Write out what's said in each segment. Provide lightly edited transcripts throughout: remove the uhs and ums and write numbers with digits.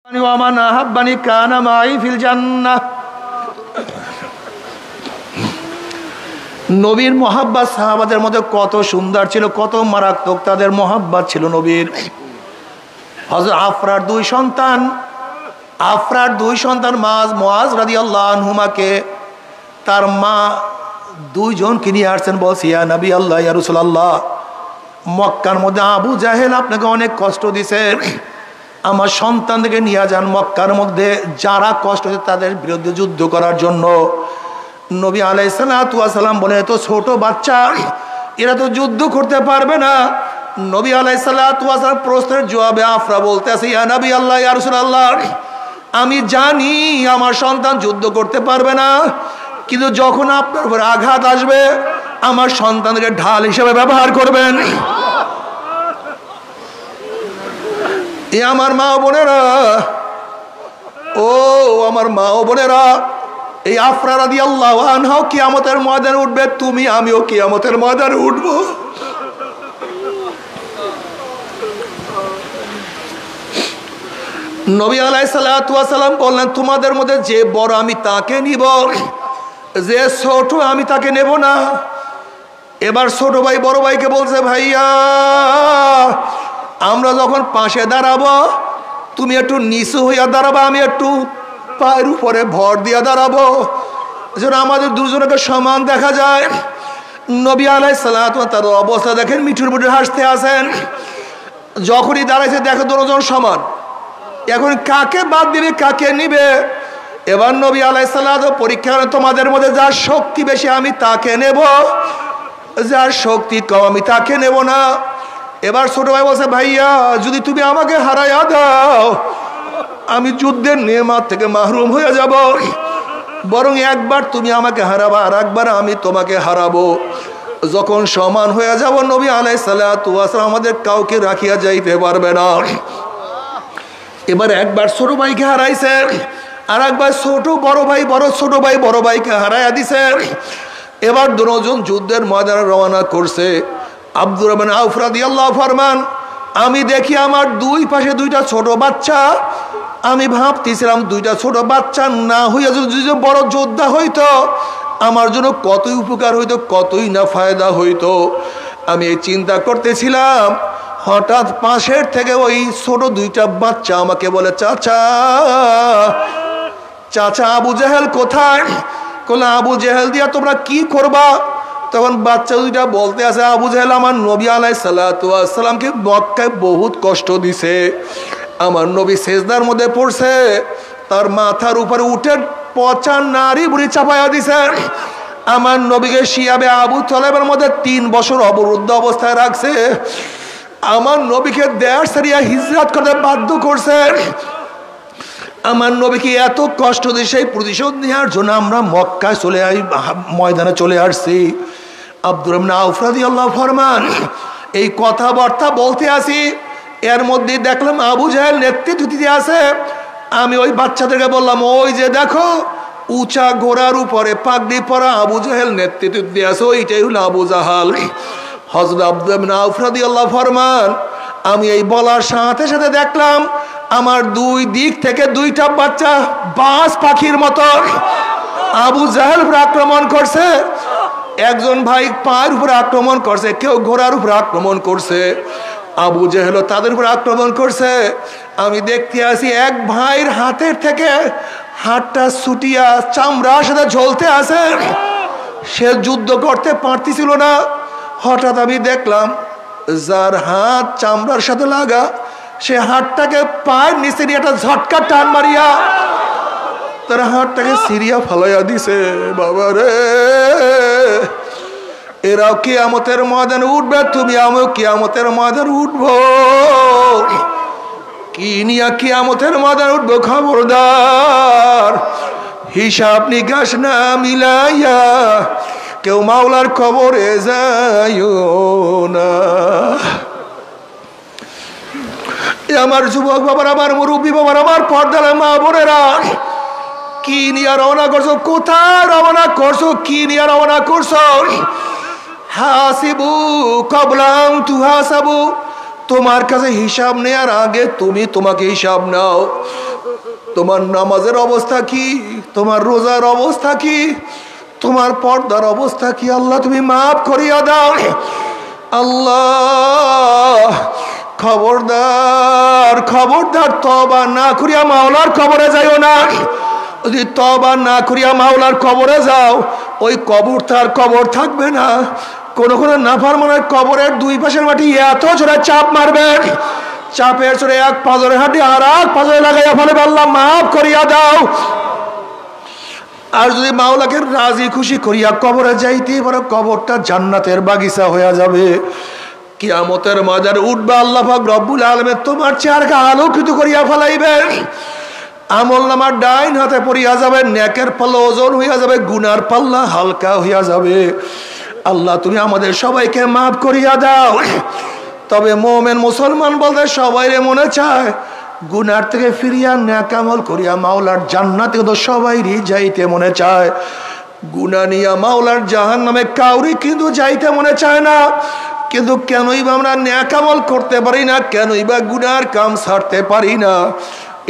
ওয়ামান আহাব্বানি কানা মাই ফিল জান্নাহ। নবীর মহাব্বত সাহাবাদের মধ্যে কত সুন্দর ছিল, কত মারাত্মক তাদের মহাব্বত ছিল নবীর। হযরত আফরার দুই সন্তান মুআজ রাদিয়াল্লাহু আনহুমাকে তার মা দুইজনকে নিয়ে আসছেন, বলছে ইয়া নবী আল্লাহ, ইয়া রাসূলুল্লাহ, মক্কার মধ্যে আবু জাহেল আপনাকে অনেক কষ্ট দিছে, আমার সন্তানদেরকে নিয়ে যান মক্কার মধ্যে যারা কষ্ট হচ্ছে তাদের বিরুদ্ধে যুদ্ধ করার জন্য। নবী আলাইহিস সালাতু ওয়াস সালাম বলে, তো ছোট বাচ্চা, এরা তো যুদ্ধ করতে পারবে না। নবী আলাইহিস সালাতু ওয়াস সালাম প্রশ্নের জবাবে আফরা বলতে আছে, ইয়া নবী আল্লাহ, ইয়া রাসূলুল্লাহ, আমি জানি আমার সন্তান যুদ্ধ করতে পারবে না, কিন্তু যখন আপনার উপর আঘাত আসবে আমার সন্তানকে ঢাল হিসেবে ব্যবহার করবেন। এ আমার মা বোনেরা, আমার মা ও বোনেরা, এই আফরা রাদিয়াল্লাহু আনহা কিয়ামতের ময়দানে উঠবে, তুমি আমিও কিয়ামতের ময়দানে উঠব। নবী আলাইহিস সালাতু ওয়াস সালাম বললেন, তোমাদের মধ্যে যে বড় আমি তাকে নিব, যে ছোট আমি তাকে নেব না। এবার ছোট ভাই বড় ভাইকে বলছে, ভাইয়া আমরা যখন পাশে দাঁড়াবো তুমি একটু নিচু হইয়া দাঁড়াবা, আমি একটু পায়ের উপরে ভর দিয়া দাঁড়াবো, যেন আমাদের দুজনকে সমান দেখা যায়। নবী আলাইহিস সালাতু ওয়াস সালাম তার অবস্থা দেখেন, মিঠুর মুঠুর হাসতে আছেন। যখনই দাঁড়াইছে দেখো দুজন সমান, এখন কাকে বাদ দিবে কাকে নিবে? এবার নবী আলাইহিস সালাতু পরীক্ষা করে, তোমাদের মধ্যে যার শক্তি বেশি আমি তাকে নেব, যার শক্তি কম আমি তাকে নেব না। এবার ছোট ভাই বলছে, ভাইয়া যদি তুমি আমাকে হারাইয়া দাও আমি যুদ্ধের নেয়ামত থেকে মাহরুম হয়ে যাব, বরং একবার তুমি আমাকে হারাবা আর একবার আমি তোমাকে হারাবো। যখন সমান হয়ে যাব নবী আলাইহিস সালাতু ওয়াস সালাম আমাদের কাউকে রাখিয়া যাইতে পারবে না। এবার একবার ছোট ভাইকে হারাইছে, আর একবার ছোট ভাই বড় ভাইকে হারাইয়া দিছে। এবার দুজন যুদ্ধের ময়দানে রওনা করছে। আব্দুর রহমান আউফ রাদিয়াল্লাহু ফরমান, আমি দেখি আমার দুই পাশে দুইটা ছোট বাচ্চা, আমি ভাবতেছিলাম দুইটা ছোট বাচ্চা না হইয়া যদি বড় যোদ্ধা হইতো আমার জন্য কতই উপকার হইতো, কতই না ফায়দা হইতো। আমি এই চিন্তা করতেছিলাম, হঠাৎ পাশের থেকে ওই ছোট দুইটা বাচ্চা আমাকে বলে, চাচা আবু জেহেল কোথায়? বলে, আবু জেহেল দিয়া তোমরা কি করবা? তখন বাচ্চা দুইটা বলতে আছে, আবু জেহেল আমার নবী আলাইহিস সালাতু ওয়াস সালামকে মক্কায় বহুত কষ্ট দিছে, আমার নবী সেজদার মধ্যে পড়ছে, তার মাথার উপরে উঠে পচা নারী বুড়ি চাপাইয়া দিছে, আমার নবীকে শিয়াবে আবু তালেবের মধ্যে 3 বছর অবরুদ্ধ অবস্থায় রাখছে, আমার নবীকে দেশ ছাড়িয়া হিজরত করতে বাধ্য করছে, আমার নবীকে এত কষ্ট দিয়ে সেই প্রতিশোধ নেওয়ার জন্য আমরা মক্কায় ময়দানে চলে আসছি। আব্দুর রহমান আউফ রাদিয়াল্লাহু ফরমান, এই কথাবার্তা বলতে আসি, এর মধ্যে দেখলাম আবু জাহেল নেতৃত্ব দিতে আছে। আমি ওই বাচ্চাদেরকে বললাম, ওই যে দেখো উঁচা ঘোড়ার উপরে পাগড়ি পরা আবু জাহেল নেতৃত্ব দিয়ে আছে, ওইটাই হলো আবু জাহাল। হযরত আব্দুর রহমান আউফ রাদিয়াল্লাহু ফরমান, আমি এই বলার সাথে সাথে দেখলাম আমার দুই দিক থেকে দুইটা বাচ্চা বাজ পাখির মতো আবু জাহেল উপর আক্রমণ করছে। একজন ভাই পায়ের উপর আক্রমণ করছে, কেউ ঘোড়ার উপর আক্রমণ করছে, আবু জাহেল তাদের উপর আক্রমণ করছে। আমি দেখতে আসি এক ভাইয়ের হাতের থেকে হাতটা ছুটিয়া চামড়ার সাথে ঝলতে আছে, সে যুদ্ধ করতে পারতেছিল না। হঠাৎ আমি দেখলাম যার হাত চামড়ার সাথে লাগা, সে হাতটাকে পায়ের নিচে নিয়ে একটা ঝটকা টান মারিয়া তার হাতটাকে সিরিয়া ফালাইয়া দিছে। বাবা রে, এরাও কিয়ামতের ময়দানে উঠবে, তুমি আমিও কিয়ামতের ময়দানে উঠবো। কি নিয়া কিয়ামতের ময়দানে উঠবো? খবরদার হিসাব নিকাশ না মিলাইয়া কেউ মাওলার কবরে যাইও না। আমার যুবক বাবার, আমার মুরব্বী বাবার, আমার পর্দার মা বোনেরা, কি নিয়ে রওনা করছো? কোথায় রওনা করছো? কি নিয়ে রওনা করছো? হাসিবু কবলা আন তুহাসাবু, তোমার কাছে হিসাব নেওয়ার আগে তুমি তোমাকে হিসাব নাও। তোমার নামাজের অবস্থা কি, তোমার রোজার অবস্থা কি, তোমার পর্দার অবস্থা কি, আল্লাহ তুমি মাফ করিয়া দাও। আল্লাহ খবরদার খবরদার, তওবা না করিয়া মাওলার কবরে যাইও না। যদি তওবা না করিয়া মাওলার কবরে যাও, ওই কবর তার কবর থাকবে না। কোন কোন নাফরমানের কবরের দুই পাশের মাটি এত জোরে চাপ মারবে, চাপের জোরে এক পাজরের হাঁটি আর এক পাজরে লাগাইয়া ফেলে, আল্লাহ মাফ করিয়া দাও। আর যদি মাওলাকে রাজি খুশি করিয়া কবরে যাইতে পারো, কবরটা জান্নাতের বাগিচা হয়ে যাবে। কিয়ামতের ময়দানে উঠবে, আল্লাহ পাক রব্বুল আলামিন তোমার চেহারাকে আলোকিত করিয়া ফেলাইবেন। আমল নামার ডাইন হাতে পড়িয়া যাবে, নেকের পাল্লা ওজন হইয়া যাবে, গুনার পাল্লা হালকা হইয়া যাবে। আল্লাহ তুমি আমাদের সবাইকে মাফ করিয়া দাও। তবে মুমিন মুসলমান বলতে সবাই মনে চায় গুনার থেকে ফিরিয়া নেক আমল করিয়া মাওলার জান্নাতে তো সবাইরই যাইতে মনে চায়। গুনাহ নিয়া মাওলার জাহান্নামে কাউরি কিন্তু যাইতে মনে চায় না। কিন্তু কেনই বা আমরা নেক আমল করতে পারি না, কেনই বা গুনার কাম ছাড়তে পারি না?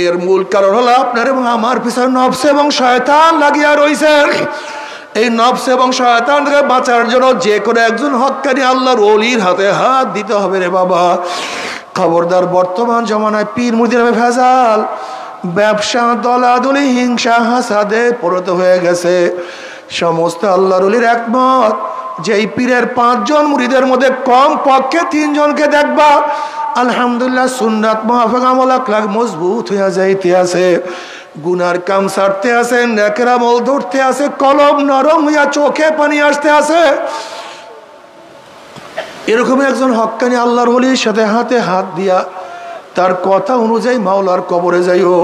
এর মূল কারণ হলো আপনার এবং আমার পিছনে নফস এবং শয়তান লাগিয়া রয়েছে। এই নফস এবং শয়তান থেকে বাঁচার জন্য যে কোনো একজন হক্কানি আল্লাহর ওলির হাতে হাত দিতে হবে রে বাবা। খবরদার, বর্তমান জমানায় পীর মুরিদের নামে ভেজাল, ব্যবসা, দলাদলি, হিংসা, হাসাদে পরিণত হয়ে গেছে। সমস্ত আল্লাহর ওলির একমত যে এই পীরের 5 জন মুরিদের মধ্যে কম পক্ষে 3 জনকে দেখবা আলহামদুলিল্লাহ সুন্নাত মুআফিক আমল আখলাক মজবুত হইয়া যাইতে আছে, গুনার কাম ছাড়তে আছে, নেকের আমল ধরতে আছে, কলম নরম হইয়া চোখে পানি আসতে আছে। এরকম একজন হক্কানি আল্লাহর ওলির সাথে হাতে হাত দিয়া তার কথা অনুযায়ী মাওলার কবরে যাইও।